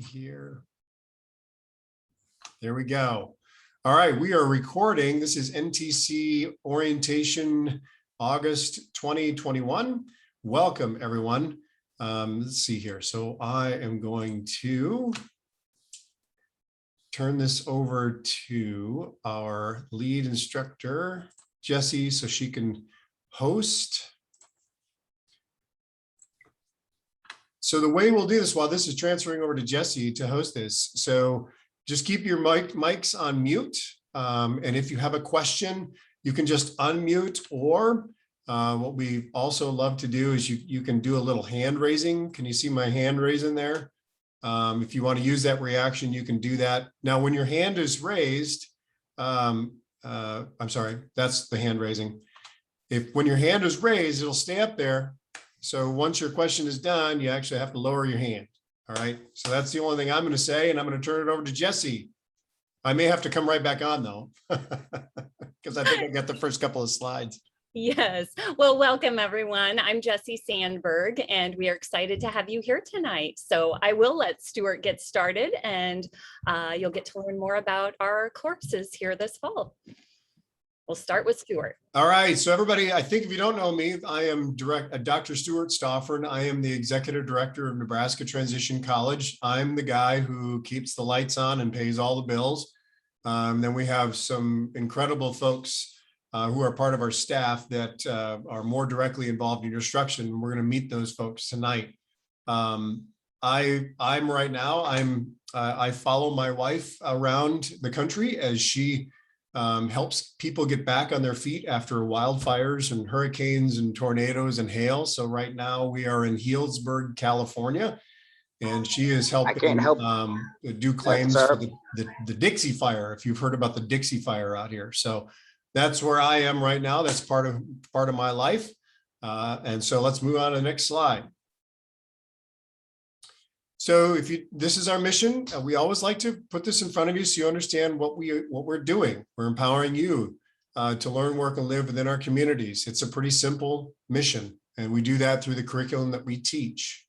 here. There we go. All right, we are recording. This is NTC Orientation August 2021. Welcome, everyone. Let's see here. So I am going to turn this over to our lead instructor, Jessie, so she can host. So the way we'll do this while this is transferring over to Jessie to host this. So just keep your mics on mute. And if you have a question, you can just unmute, or what we also love to do is you can do a little hand raising. Can you see my hand raising there? If you want to use that reaction, you can do that. Now, when your hand is raised, I'm sorry, that's the hand raising. When your hand is raised, it'll stay up there. So once your question is done, you actually have to lower your hand. All right. So that's the only thing I'm going to say, and I'm going to turn it over to Jessie. I may have to come right back on though, because I think I got the first couple of slides. Yes. Well, welcome everyone. I'm Jessie Sandberg, and we are excited to have you here tonight. So I will let Stuart get started, and you'll get to learn more about our courses here this fall. We'll start with Stuart. All right. So everybody, I think if you don't know me, I am Dr. Stuart Stauffer. I am the Executive Director of Nebraska Transition College. I'm the guy who keeps the lights on and pays all the bills. Then we have some incredible folks who are part of our staff that are more directly involved in instruction. We're going to meet those folks tonight. I follow my wife around the country as she helps people get back on their feet after wildfires and hurricanes and tornadoes and hail. So right now we are in Healdsburg, California, and she is helping do claims for the Dixie Fire, if you've heard about the Dixie Fire out here. So that's where I am right now. That's part of my life. And so let's move on to the next slide. So this is our mission. We always like to put this in front of you so you understand what we're doing. We're empowering you to learn, work, and live within our communities. It's a pretty simple mission, and we do that through the curriculum that we teach.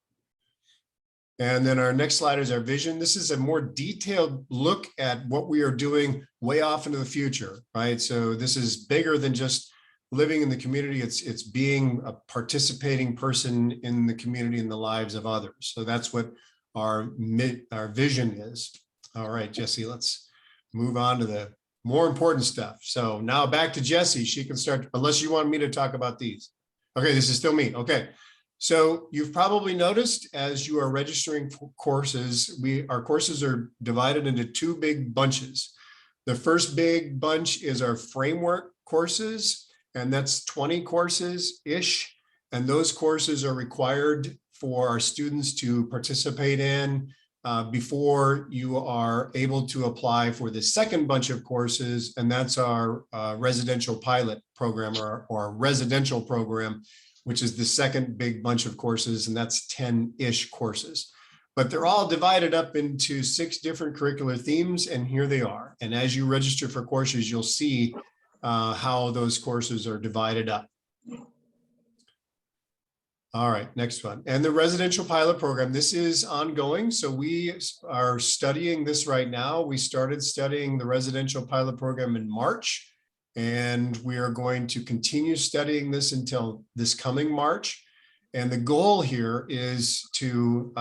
And then our next slide is our vision. This is a more detailed look at what we are doing way off into the future, right? So this is bigger than just living in the community. It's being a participating person in the community and the lives of others. So that's what our vision is. All right, Jessie, let's move on to the more important stuff. So now back to Jessie. She can start, unless you want me to talk about these. Okay, this is still me. Okay. So you've probably noticed as you are registering for courses, our courses are divided into two big bunches. The first big bunch is our framework courses, and that's 20 courses-ish. And those courses are required for our students to participate in before you are able to apply for the second bunch of courses, and that's our residential pilot program or our residential program, which is the second big bunch of courses, and that's 10-ish courses. But they're all divided up into 6 different curricular themes, and here they are. And as you register for courses, you'll see how those courses are divided up. All right, next one. And the residential pilot program, this is ongoing. So we are studying this right now. We started studying the residential pilot program in March, and we are going to continue studying this until this coming March. And the goal here is to,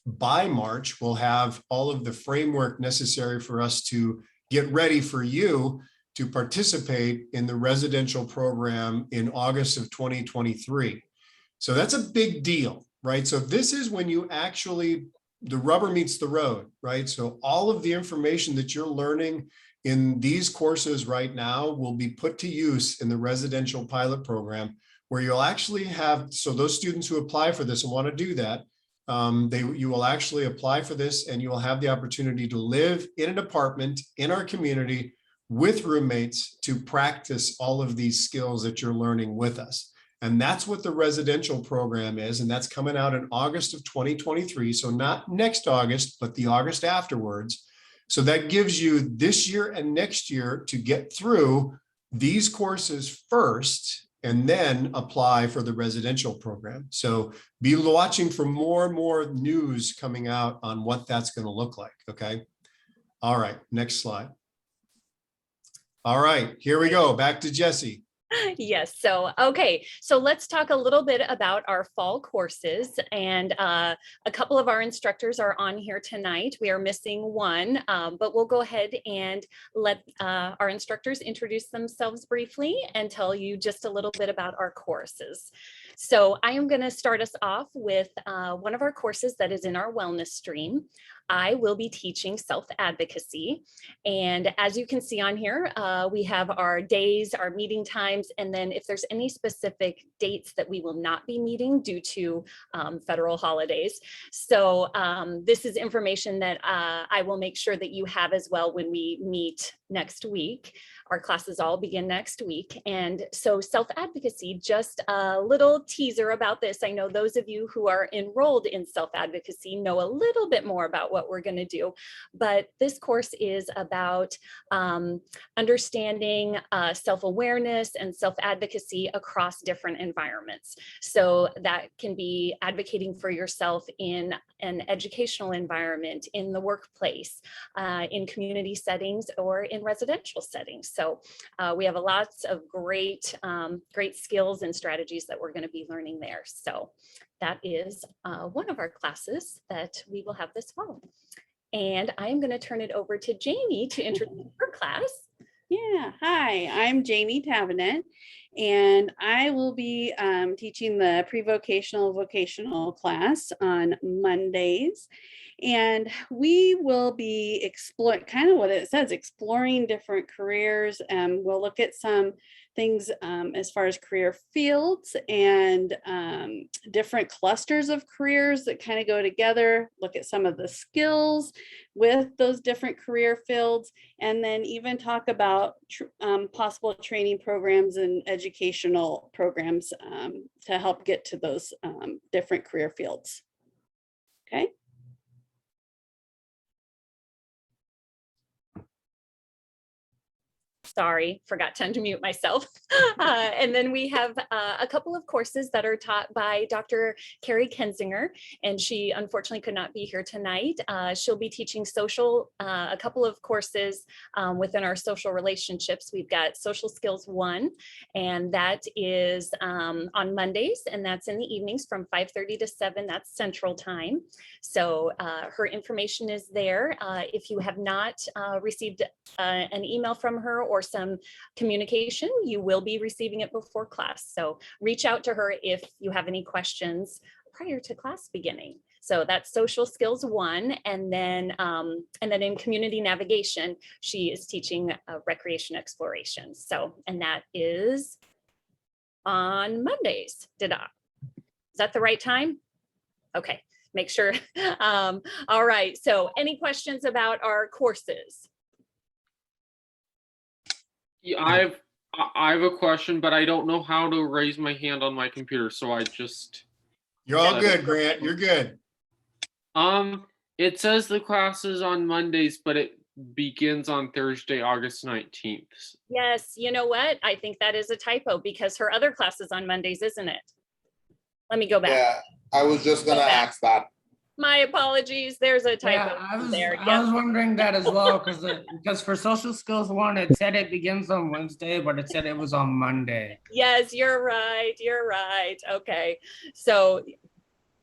by March, we'll have all of the framework necessary for us to get ready for you to participate in the residential program in August of 2023. So that's a big deal, right? So this is when you actually, the rubber meets the road, right? So all of the information that you're learning in these courses right now will be put to use in the residential pilot program, where you'll actually have, so those students who apply for this and want to do that, you will actually apply for this, and you will have the opportunity to live in an apartment in our community with roommates to practice all of these skills that you're learning with us. And that's what the residential program is. And that's coming out in August of 2023. So not next August, but the August afterwards. So that gives you this year and next year to get through these courses first and then apply for the residential program. So be watching for more and more news coming out on what that's going to look like. Okay. All right. Next slide. All right, here we go. Back to Jesse. Yes. So, okay. So let's talk a little bit about our fall courses. And a couple of our instructors are on here tonight. We are missing one, but we'll go ahead and let our instructors introduce themselves briefly and tell you just a little bit about our courses. So I am going to start us off with one of our courses that is in our wellness stream. I will be teaching self-advocacy. And as you can see on here, we have our days, our meeting times, and then if there's any specific dates that we will not be meeting due to federal holidays. So this is information that I will make sure that you have as well when we meet next week. Our classes all begin next week. And so self-advocacy, just a little teaser about this. I know those of you who are enrolled in self-advocacy know a little bit more about what we're going to do, but this course is about understanding self-awareness and self-advocacy across different environments. So that can be advocating for yourself in an educational environment, in the workplace, in community settings, or in residential settings. So we have lots of great skills and strategies that we're going to be learning there. So that is one of our classes that we will have this fall. And I'm going to turn it over to Jamie to introduce her class. Yeah, hi, I'm Jamie Tavenet, and I will be teaching the pre-vocational vocational class on Mondays. And we will be exploring, kind of what it says, exploring different careers. We'll look at some things as far as career fields and different clusters of careers that kind of go together, look at some of the skills with those different career fields, and then even talk about possible training programs and educational programs to help get to those different career fields. Okay. Sorry, forgot to unmute myself. And then we have a couple of courses that are taught by Dr. Carrie Kensinger, and she unfortunately could not be here tonight. She'll be teaching a couple of courses within our social relationships. We've got Social Skills 1, and that is on Mondays, and that's in the evenings from 5:30 to 7, that's Central Time. So her information is there. If you have not received an email from her or some communication, you will be receiving it before class. So reach out to her if you have any questions prior to class beginning. So that's Social Skills 1. And then in Community Navigation, she is teaching Recreation Exploration. So, and that is on Mondays. Is that the right time? Okay, make sure. All right, so any questions about our courses? Yeah, I have a question, but I don't know how to raise my hand on my computer, so I just. You're all good, Grant. You're good. It says the class is on Mondays, but it begins on Thursday, August 19th. Yes, you know what? I think that is a typo because her other class is on Mondays, isn't it? Let me go back. Yeah, I was just gonna ask that. My apologies. There's a typo there. I was wondering that as well, because for Social Skills 1, it said it begins on Wednesday, but it said it was on Monday. Yes, you're right. You're right. Okay. So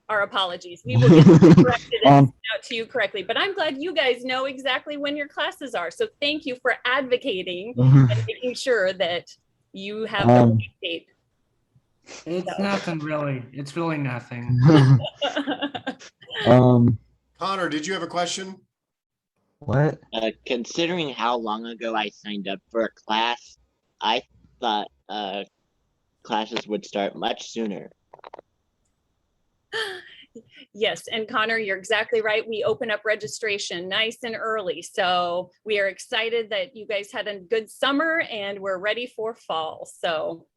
our apologies. We will get corrected and out to you correctly, but I'm glad you guys know exactly when your classes are. So thank you for advocating and making sure that you have the right date. It's nothing really. It's really nothing. Connor, did you have a question? What? Considering how long ago I signed up for a class, I thought classes would start much sooner. Yes, and Connor, you're exactly right. We open up registration nice and early. So we are excited that you guys had a good summer and we're ready for fall. So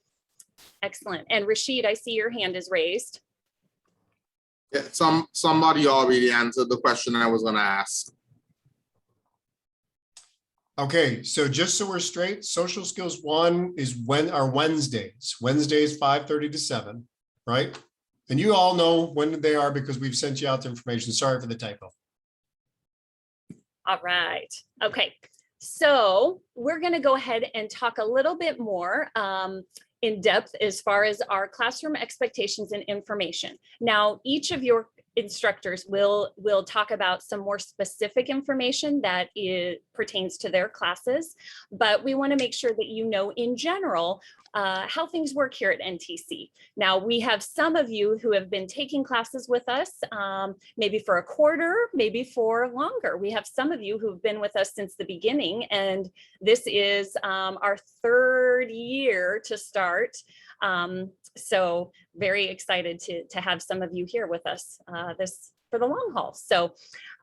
excellent. And Rashid, I see your hand is raised. Yeah, somebody already answered the question I was gonna ask. Okay, so just so we're straight, social skills 1 is Wednesdays, 5:30 to 7, right? And you all know when they are because we've sent you out the information. Sorry for the typo. All right. Okay. So we're going to go ahead and talk a little bit more in depth as far as our classroom expectations and information. Now, each of your instructors will talk about some more specific information that pertains to their classes, but we want to make sure that you know in general how things work here at NTC. Now, we have some of you who have been taking classes with us, maybe for a quarter, maybe for longer. We have some of you who've been with us since the beginning, and this is our 3rd year to start. So very excited to have some of you here with us for the long haul. So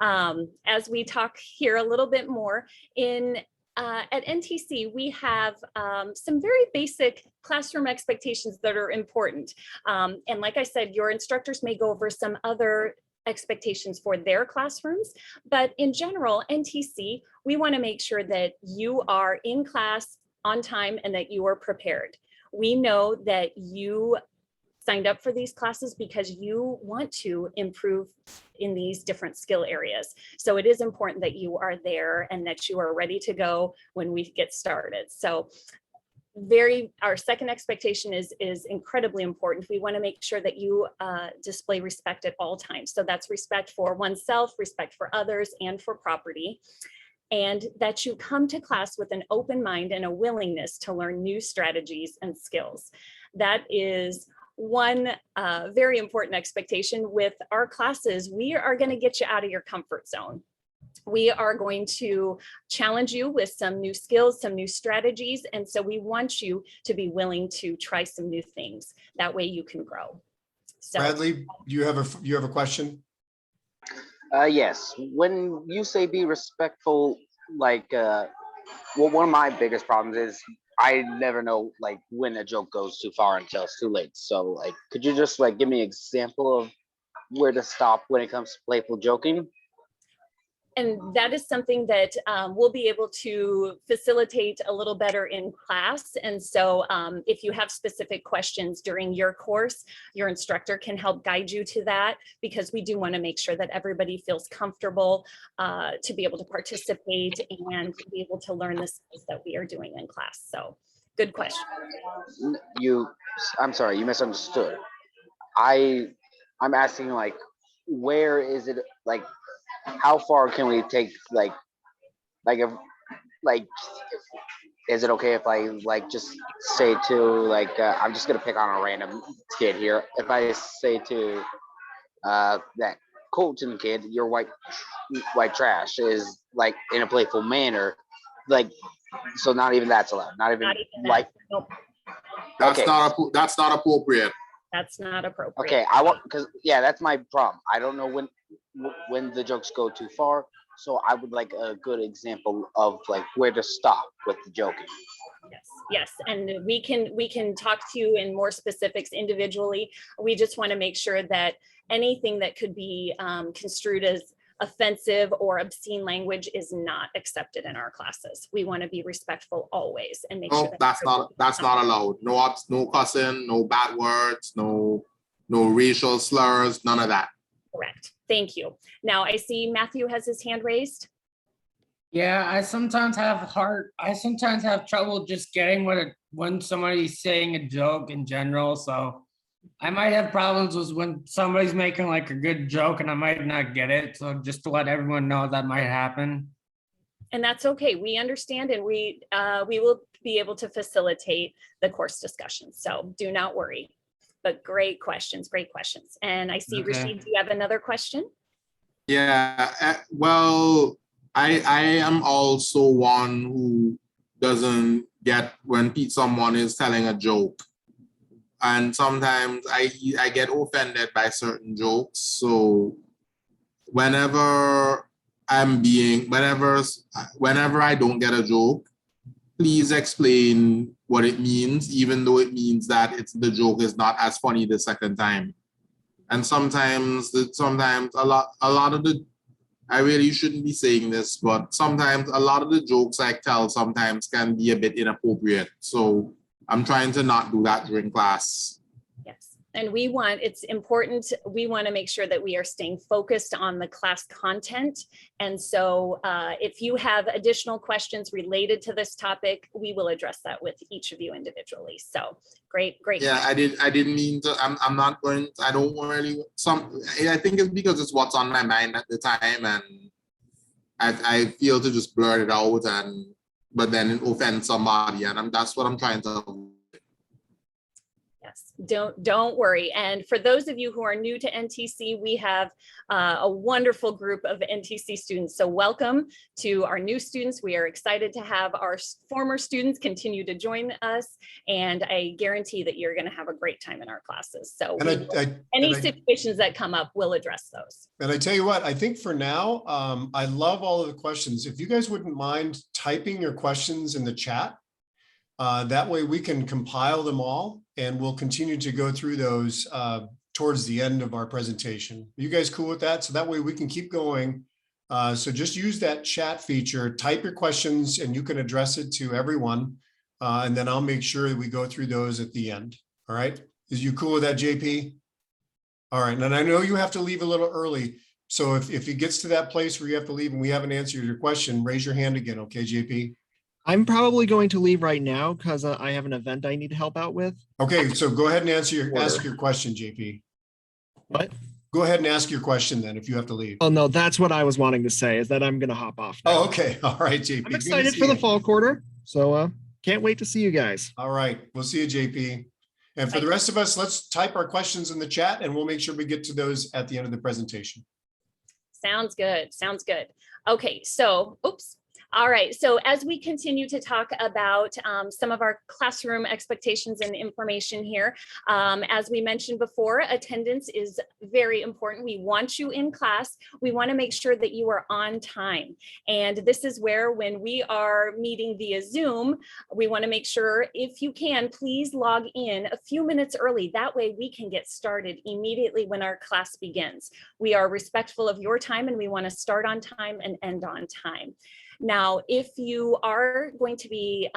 as we talk here a little bit more at NTC, we have some very basic classroom expectations that are important. And like I said, your instructors may go over some other expectations for their classrooms, but in general, NTC, we want to make sure that you are in class on time and that you are prepared. We know that you signed up for these classes because you want to improve in these different skill areas. So it is important that you are there and that you are ready to go when we get started. So our second expectation is incredibly important. We want to make sure that you display respect at all times. So that's respect for oneself, respect for others, and for property. And that you come to class with an open mind and a willingness to learn new strategies and skills. That is one very important expectation with our classes. We are going to get you out of your comfort zone. We are going to challenge you with some new skills, some new strategies. And so we want you to be willing to try some new things. That way you can grow. So, Bradley, you have a question? Yes. When you say be respectful, like, well, one of my biggest problems is I never know like when a joke goes too far until it's too late. So, like, could you just like give me an example of where to stop when it comes to playful joking? And that is something that we'll be able to facilitate a little better in class. And so if you have specific questions during your course, your instructor can help guide you to that, because we do want to make sure that everybody feels comfortable to be able to participate and be able to learn the skills that we are doing in class. So good question. I'm sorry, you misunderstood. I'm asking like, where is it, like, how far can we take, like if, like, is it okay if I like just say to like I'm just gonna pick on a random kid here. If I say to that Colton kid, you're white trash, is like in a playful manner, like, so not even that's allowed. Not even like that. Nope. That's Okay. that's not appropriate. That's not appropriate. Okay, I want, because yeah, that's my problem. I don't know when the jokes go too far, so I would like a good example of like where to stop with the joking. Yes, and we can talk to you in more specifics individually. We just want to make sure that anything that could be construed as offensive or obscene language is not accepted in our classes. We want to be respectful always and make sure That's not allowed. No cussing, no bad words, no racial slurs, none of that. Correct. Thank you. Now I see Matthew has his hand raised. Yeah, I sometimes have trouble just getting when somebody's saying a joke in general. So I might have problems with when somebody's making like a good joke and I might not get it. So just to let everyone know that might happen. And that's okay. We understand, and we will be able to facilitate the course discussion. So do not worry. But great questions. And I see, Okay. Rashid, do you have another question? Yeah, well, I am also one who doesn't get when someone is telling a joke, and sometimes I get offended by certain jokes. So whenever I don't get a joke, please explain what it means, even though it means that the joke is not as funny the second time. And sometimes a lot of the I really shouldn't be saying this, but sometimes a lot of the jokes I tell sometimes can be a bit inappropriate. So I'm trying to not do that during class. Yes. And it's important, we want to make sure that we are staying focused on the class content. And so if you have additional questions related to this topic, we will address that with each of you individually. So great. Yeah, I didn't mean to, I'm not going, I don't really, I think it's because it's what's on my mind at the time, and I feel to just blurt it out, but then it offends somebody, and that's what I'm trying to avoid. Yes, don't worry. And for those of you who are new to NTC, we have a wonderful group of NTC students. So welcome to our new students. We are excited to have our former students continue to join us. And I guarantee that you're going to have a great time in our classes. So any situations that come up, we'll address those. And I tell you what, I think for now, I love all of the questions. If you guys wouldn't mind typing your questions in the chat, that way we can compile them all, and we'll continue to go through those towards the end of our presentation. Are you guys cool with that? So that way we can keep going. So just use that chat feature, type your questions, and you can address it to everyone. And then I'll make sure we go through those at the end. All right. Is you cool with that, JP? All right. And I know you have to leave a little early. So if it gets to that place where you have to leave and we haven't answered your question, raise your hand again. Okay, JP? I'm probably going to leave right now because I have an event I need to help out with. Okay, so go ahead and ask your question, JP. What? Go ahead and ask your question then if you have to leave. Oh, no, that's what I was wanting to say, is that I'm going to hop off now. Oh, okay. All right, JP. I'm excited for the fall quarter, so can't wait to see you guys. All right, we'll see you, JP. And for the rest of us, let's type our questions in the chat, and we'll make sure we get to those at the end of the presentation. Sounds good. Sounds good. Okay, so, oops. All right, so as we continue to talk about some of our classroom expectations and information here, as we mentioned before, attendance is very important. We want you in class. We want to make sure that you are on time. And this is where, when we are meeting via Zoom, we want to make sure, if you can, please log in a few minutes early. That way we can get started immediately when our class begins. We are respectful of your time, and we want to start on time and end on time. Now, if you are going to be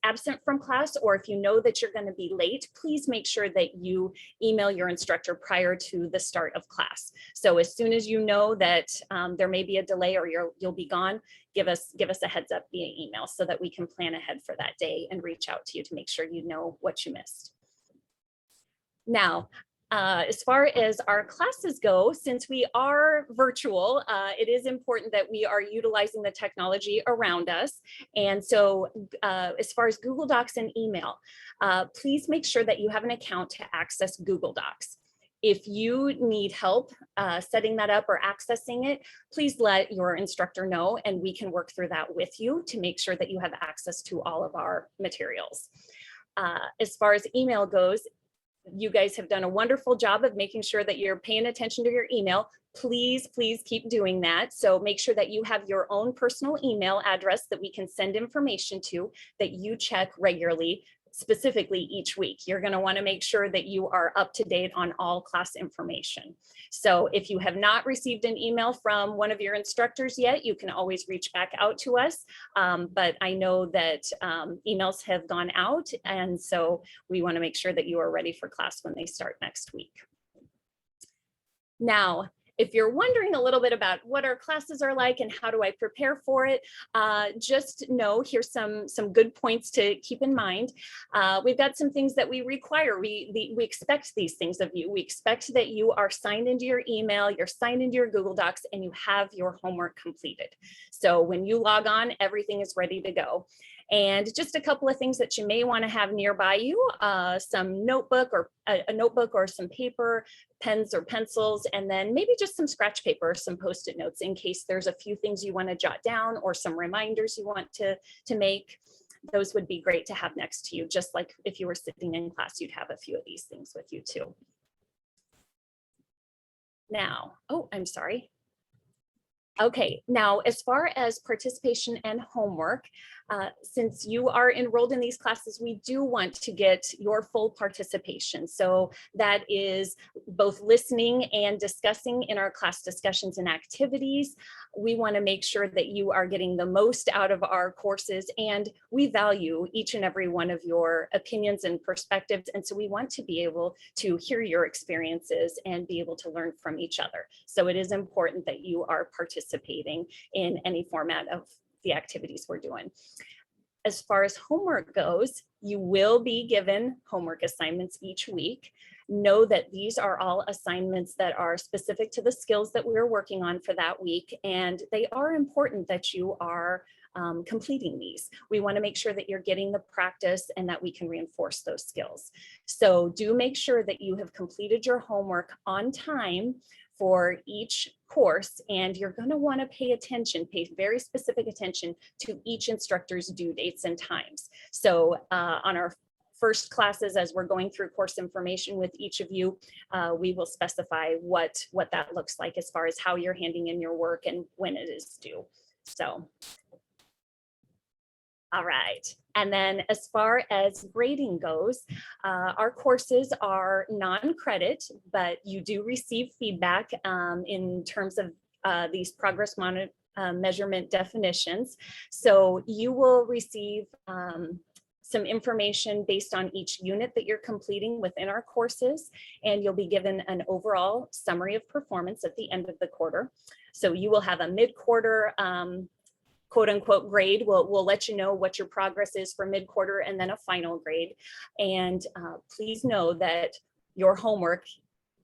absent from class, or if you know that you're going to be late, please make sure that you email your instructor prior to the start of class. So as soon as you know that there may be a delay or you'll be gone, give us a heads up via email so that we can plan ahead for that day and reach out to you to make sure you know what you missed. Now, as far as our classes go, since we are virtual, it is important that we are utilizing the technology around us. And so as far as Google Docs and email, please make sure that you have an account to access Google Docs. If you need help setting that up or accessing it, please let your instructor know, and we can work through that with you to make sure that you have access to all of our materials. As far as email goes, you guys have done a wonderful job of making sure that you're paying attention to your email. Please keep doing that. So make sure that you have your own personal email address that we can send information to, that you check regularly, specifically each week. You're going to want to make sure that you are up to date on all class information. So if you have not received an email from one of your instructors yet, you can always reach back out to us. But I know that emails have gone out, and so we want to make sure that you are ready for class when they start next week. Now, if you're wondering a little bit about what our classes are like and how do I prepare for it, just know here's some good points to keep in mind. We've got some things that we require. We expect these things of you. We expect that you are signed into your email, you're signed into your Google Docs, and you have your homework completed. So when you log on, everything is ready to go. And just a couple of things that you may want to have nearby you, some notebook or a notebook or some paper, pens or pencils, and then maybe just some scratch paper, some Post-it notes in case there's a few things you want to jot down or some reminders you want to make. Those would be great to have next to you, just like if you were sitting in class, you'd have a few of these things with you too. Now, oh, I'm sorry. Okay, now as far as participation and homework, since you are enrolled in these classes, we do want to get your full participation. So that is both listening and discussing in our class discussions and activities. We want to make sure that you are getting the most out of our courses, and we value each and every one of your opinions and perspectives. And so we want to be able to hear your experiences and be able to learn from each other. So it is important that you are participating in any format of the activities we're doing. As far as homework goes, you will be given homework assignments each week. Know that these are all assignments that are specific to the skills that we're working on for that week, and they are important that you are completing these. We want to make sure that you're getting the practice and that we can reinforce those skills. So do make sure that you have completed your homework on time for each course, and you're going to want to pay very specific attention to each instructor's due dates and times. So on our first classes, as we're going through course information with each of you, we will specify what that looks like as far as how you're handing in your work and when it is due. So, all right. And then as far as grading goes, our courses are non-credit, but you do receive feedback in terms of these progress measurement definitions. So you will receive some information based on each unit that you're completing within our courses, and you'll be given an overall summary of performance at the end of the quarter. So you will have a mid-quarter quote unquote grade. We'll let you know what your progress is for mid-quarter, and then a final grade. And please know that your homework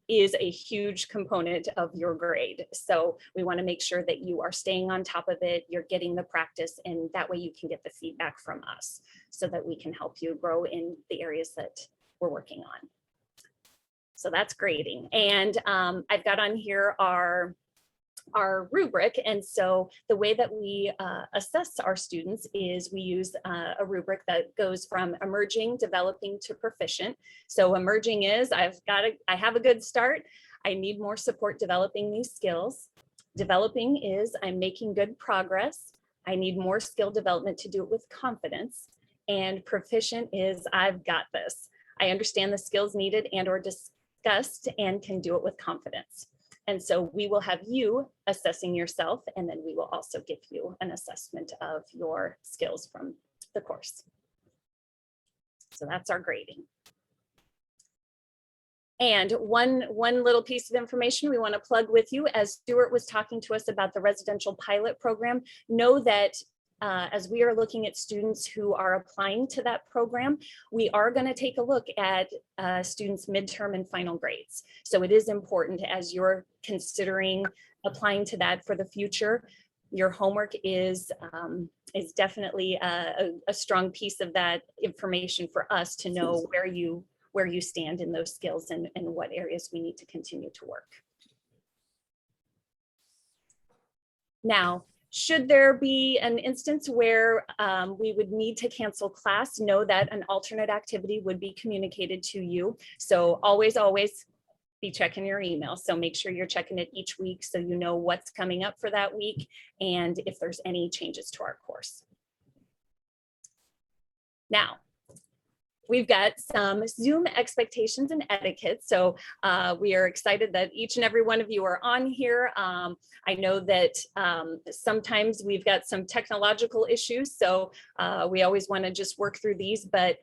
is a huge component of your grade. So we want to make sure that you are staying on top of it, you're getting the practice, and that way you can get the feedback from us so that we can help you grow in the areas that we're working on. So that's grading. And I've got on here our rubric. And so the way that we assess our students is we use a rubric that goes from emerging, developing to proficient. So emerging is I have a good start. I need more support developing these skills. Developing is I'm making good progress. I need more skill development to do it with confidence. And proficient is I've got this. I understand the skills needed and or discussed and can do it with confidence. And so we will have you assessing yourself, and then we will also give you an assessment of your skills from the course. So that's our grading. And one little piece of information we want to plug with you, as Stuart was talking to us about the residential pilot program, know that as we are looking at students who are applying to that program, we are going to take a look at students' midterm and final grades. So it is important as you're considering applying to that for the future. Your homework is definitely a strong piece of that information for us to know where you stand in those skills and what areas we need to continue to work. Now, should there be an instance where we would need to cancel class, know that an alternate activity would be communicated to you. So always be checking your email. So make sure you're checking it each week so you know what's coming up for that week and if there's any changes to our course. Now, we've got some Zoom expectations and etiquette. So we are excited that each and every one of you are on here. I know that sometimes we've got some technological issues, so we always want to just work through these, but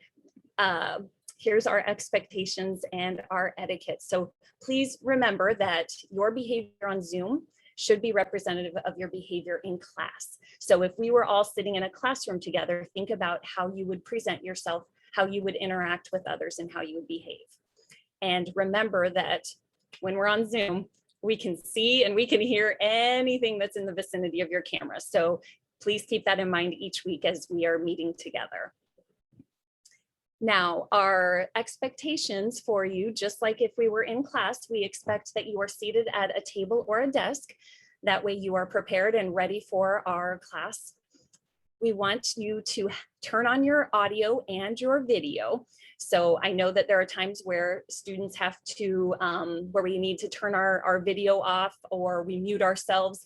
here's our expectations and our etiquette. So please remember that your behavior on Zoom should be representative of your behavior in class. So if we were all sitting in a classroom together, think about how you would present yourself, how you would interact with others, and how you would behave. And remember that when we're on Zoom, we can see and we can hear anything that's in the vicinity of your camera. So please keep that in mind each week as we are meeting together. Now, our expectations for you, just like if we were in class, we expect that you are seated at a table or a desk. That way you are prepared and ready for our class. We want you to turn on your audio and your video. So I know that there are times where students have to, where we need to turn our video off or we mute ourselves.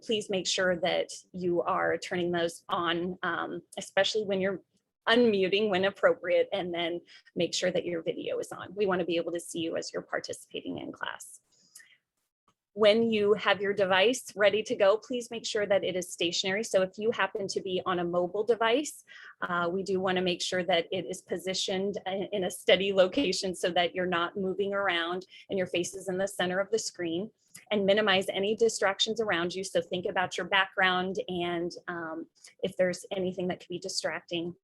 please make sure that you are turning those on, especially when you're unmuting when appropriate, and then make sure that your video is on. We want to be able to see you as you're participating in class. When you have your device ready to go, please make sure that it is stationary. So if you happen to be on a mobile device, we do want to make sure that it is positioned in a steady location so that you're not moving around and your face is in the center of the screen, and minimize any distractions around you. So think about your background and if there's anything that could be distracting.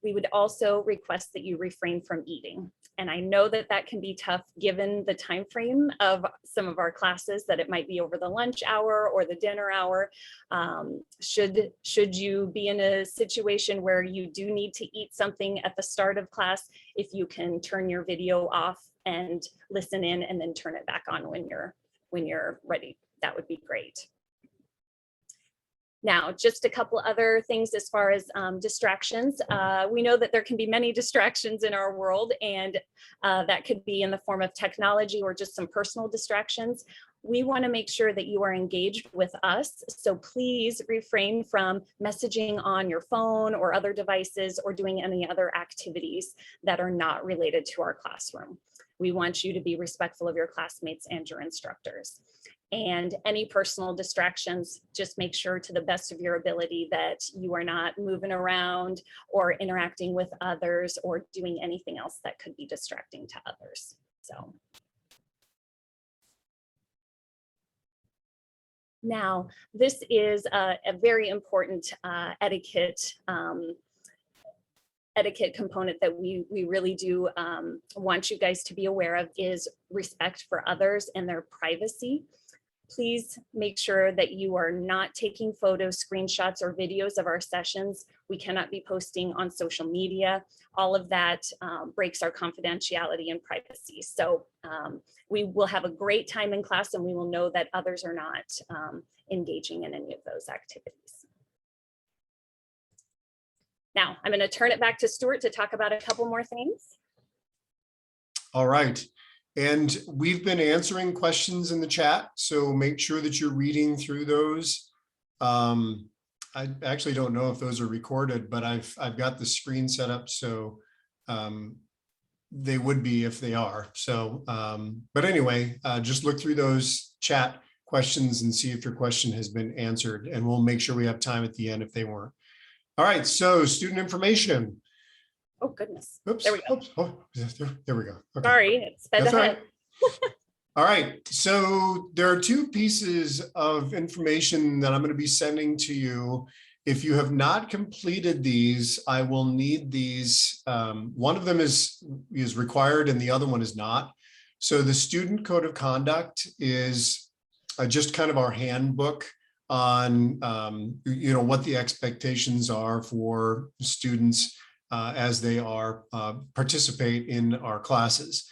We would also request that you refrain from eating. And I know that that can be tough given the time frame of some of our classes, that it might be over the lunch hour or the dinner hour. Should you be in a situation where you do need to eat something at the start of class, if you can turn your video off and listen in and then turn it back on when you're ready, that would be great. Now, just a couple other things as far as distractions. We know that there can be many distractions in our world, and that could be in the form of technology or just some personal distractions. We want to make sure that you are engaged with us. So please refrain from messaging on your phone or other devices or doing any other activities that are not related to our classroom. We want you to be respectful of your classmates and your instructors. And any personal distractions, just make sure to the best of your ability that you are not moving around or interacting with others or doing anything else that could be distracting to others. So now, this is a very important etiquette component that we really do want you guys to be aware of, is respect for others and their privacy. Please make sure that you are not taking photos, screenshots, or videos of our sessions. We cannot be posting on social media. All of that breaks our confidentiality and privacy. So we will have a great time in class, and we will know that others are not engaging in any of those activities. Now, I'm going to turn it back to Stuart to talk about a couple more things. All right. And we've been answering questions in the chat, so make sure that you're reading through those. I actually don't know if those are recorded, but I've got the screen set up, so they would be if they are. So, but anyway, just look through those chat questions and see if your question has been answered, and we'll make sure we have time at the end if they weren't. All right, so student information. Oh, goodness. Oops. There we go. Oops. Oh, there we go. Okay. Sorry, it sped That's ahead. all right. All right, so there are two pieces of information that I'm going to be sending to you. If you have not completed these, I will need these. One of them is required and the other one is not. So the student code of conduct is just kind of our handbook on what the expectations are for students as they are participate in our classes.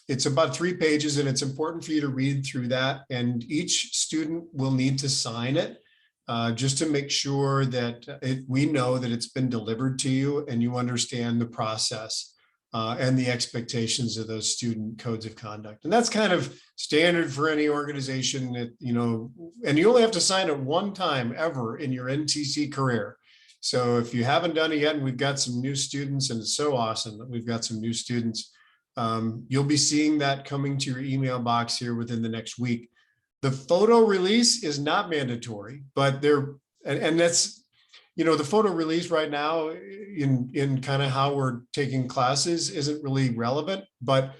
It's about 3 pages, and it's important for you to read through that, and each student will need to sign it just to make sure that we know that it's been delivered to you and you understand the process and the expectations of those student codes of conduct. And that's kind of standard for any organization that, and you only have to sign it one time ever in your NTC career. So if you haven't done it yet, and we've got some new students, and it's so awesome that we've got some new students, you'll be seeing that coming to your email box here within the next week. The photo release is not mandatory, but that's, the photo release right now in kind of how we're taking classes isn't really relevant, but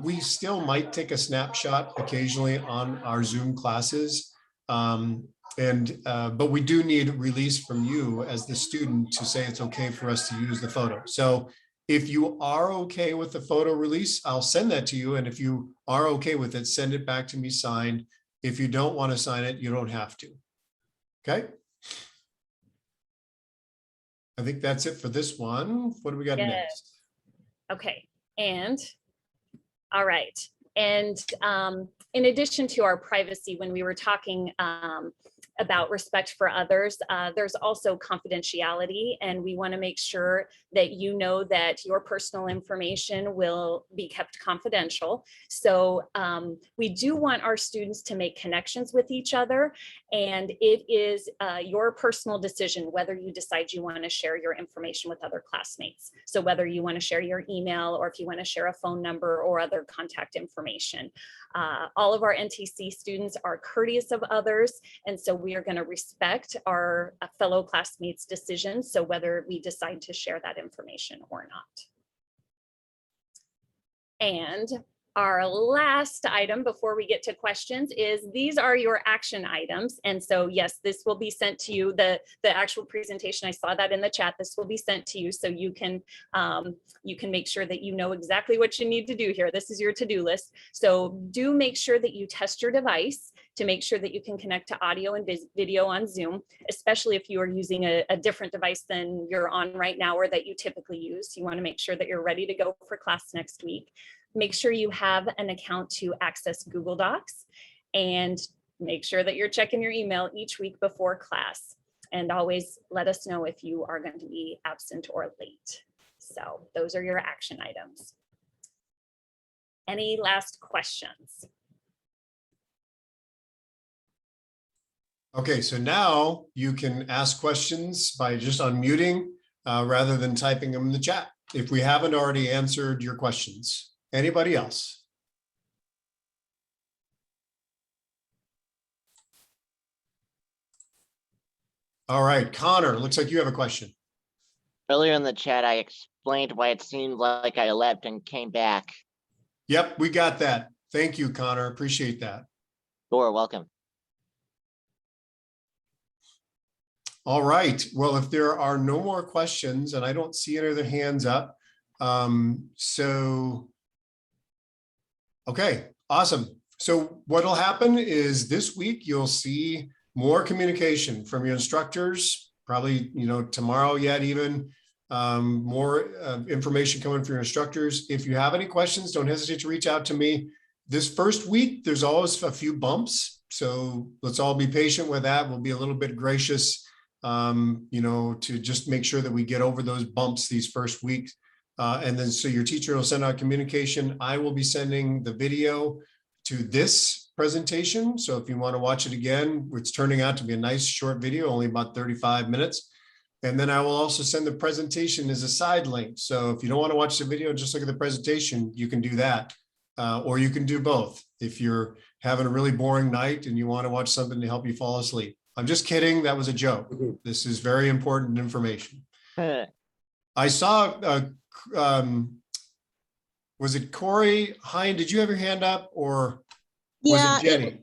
we still might take a snapshot occasionally on our Zoom classes. But we do need a release from you as the student to say it's okay for us to use the photo. So if you are okay with the photo release, I'll send that to you. And if you are okay with it, send it back to me signed. If you don't want to sign it, you don't have to. Okay. I think that's it for this one. What do we got next? Okay. And all right. And in addition to our privacy, when we were talking about respect for others. There's also confidentiality, and we want to make sure that you know that your personal information will be kept confidential. So we do want our students to make connections with each other, and it is your personal decision whether you decide you want to share your information with other classmates. So whether you want to share your email, or if you want to share a phone number or other contact information. All of our NTC students are courteous of others, and so we are going to respect our fellow classmates' decisions, so whether we decide to share that information or not. And our last item before we get to questions is these are your action items. And so yes, this will be sent to you. The actual presentation, I saw that in the chat, this will be sent to you so you can make sure that you know exactly what you need to do here. This is your to-do list. So do make sure that you test your device to make sure that you can connect to audio and video on Zoom, especially if you are using a different device than you're on right now or that you typically use. You want to make sure that you're ready to go for class next week. Make sure you have an account to access Google Docs, and make sure that you're checking your email each week before class. And always let us know if you are going to be absent or late. So those are your action items. Any last questions? Okay, so now you can ask questions by just unmuting rather than typing them in the chat if we haven't already answered your questions. Anybody else? All right, Connor, looks like you have a question. Earlier in the chat, I explained why it seemed like I left and came back. Yep, we got that. Thank you, Connor. Appreciate that. Sure, welcome. All right. Well, if there are no more questions, and I don't see any other hands up, okay, awesome. So what'll happen is this week you'll see more communication from your instructors, probably, tomorrow yet even, more information coming from your instructors. If you have any questions, don't hesitate to reach out to me. This first week, there's always a few bumps. So let's all be patient with that. We'll be a little bit gracious, to just make sure that we get over those bumps these first weeks. And then so your teacher will send out communication. I will be sending the video to this presentation. So if you want to watch it again, it's turning out to be a nice short video, only about 35 minutes. And then I will also send the presentation as a side link. So if you don't want to watch the video, just look at the presentation, you can do that. Or you can do both. If you're having a really boring night and you want to watch something to help you fall asleep. I'm just kidding. That was a joke. This is very important information. I saw was it Corey Hine? Did you have your hand up, or was it Jenny?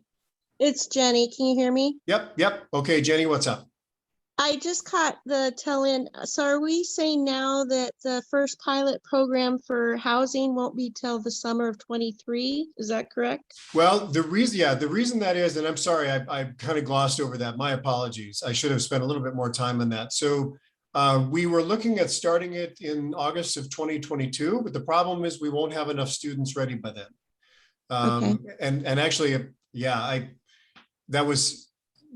It's Jenny. Can you hear me? Yep. Okay, Jenny, what's up? I just caught the tail end. So are we saying now that the first pilot program for housing won't be till the summer of 23? Is that correct? Well, the reason that is, and I'm sorry, I kind of glossed over that. My apologies. I should have spent a little bit more time on that. So we were looking at starting it in August of 2022, but the problem is we won't have enough students ready by then. Okay. And actually, yeah,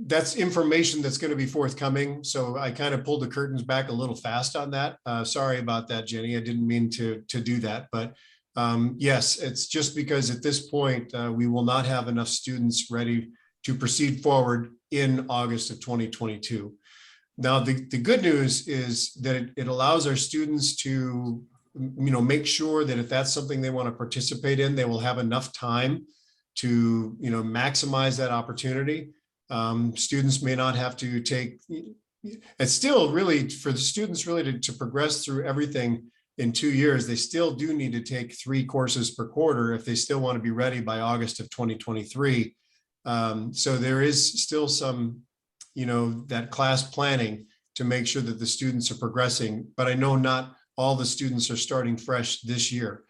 that's information that's going to be forthcoming. So I kind of pulled the curtains back a little fast on that. Sorry about that, Jenny. I didn't mean to do that, but yes, it's just because at this point, we will not have enough students ready to proceed forward in August of 2022. Now, the good news is that it allows our students to, make sure that if that's something they want to participate in, they will have enough time to, maximize that opportunity. Students may not have to take, it's still really for the students really to progress through everything in 2 years, they still do need to take 3 courses per quarter if they still want to be ready by August of 2023. So there is still some, that class planning to make sure that the students are progressing, but I know not all the students are starting fresh this year.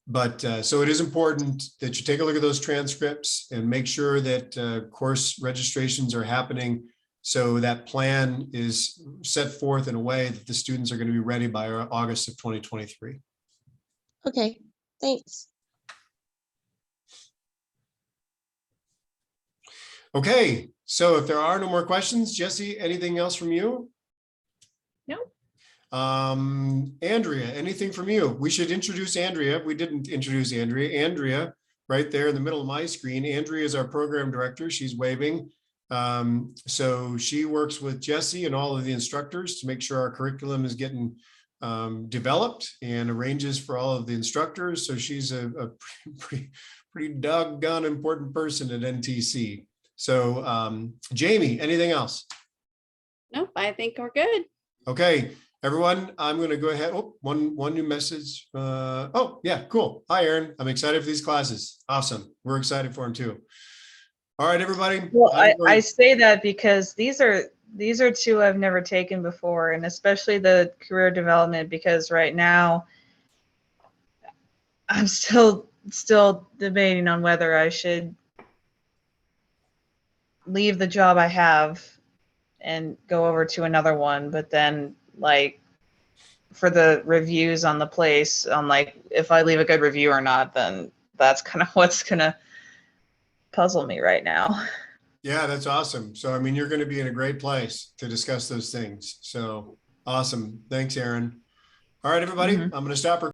But so it is important that you take a look at those transcripts and make sure that course registrations are happening so that plan is set forth in a way that the students are going to be ready by August of 2023. Okay, thanks. Okay, so if there are no more questions, Jesse, anything else from you? No. Andrea, anything from you? We should introduce Andrea. We didn't introduce Andrea. Andrea, right there in the middle of my screen. Andrea is our program director. She's waving. So she works with Jesse and all of the instructors to make sure our curriculum is getting developed and arranges for all of the instructors. So she's a pretty doggone important person at NTC. So Jamie, anything else? Nope, I think we're good. Okay, everyone, I'm going to go ahead. Oh, one new message. Oh, yeah, cool. Hi, Aaron. I'm excited for these classes. Awesome. We're excited for them too. All right, everybody. Well, I say that because these are two I've never taken before, and especially the career development, because right now I'm still debating on whether I should leave the job I have and go over to another one. But then, like, for the reviews on the place, on like if I leave a good review or not, then that's kind of what's gonna puzzle me right now. Yeah, that's awesome. So, I mean, you're going to be in a great place to discuss those things. So awesome. Thanks, Aaron. All right, everybody, I'm going to stop recording.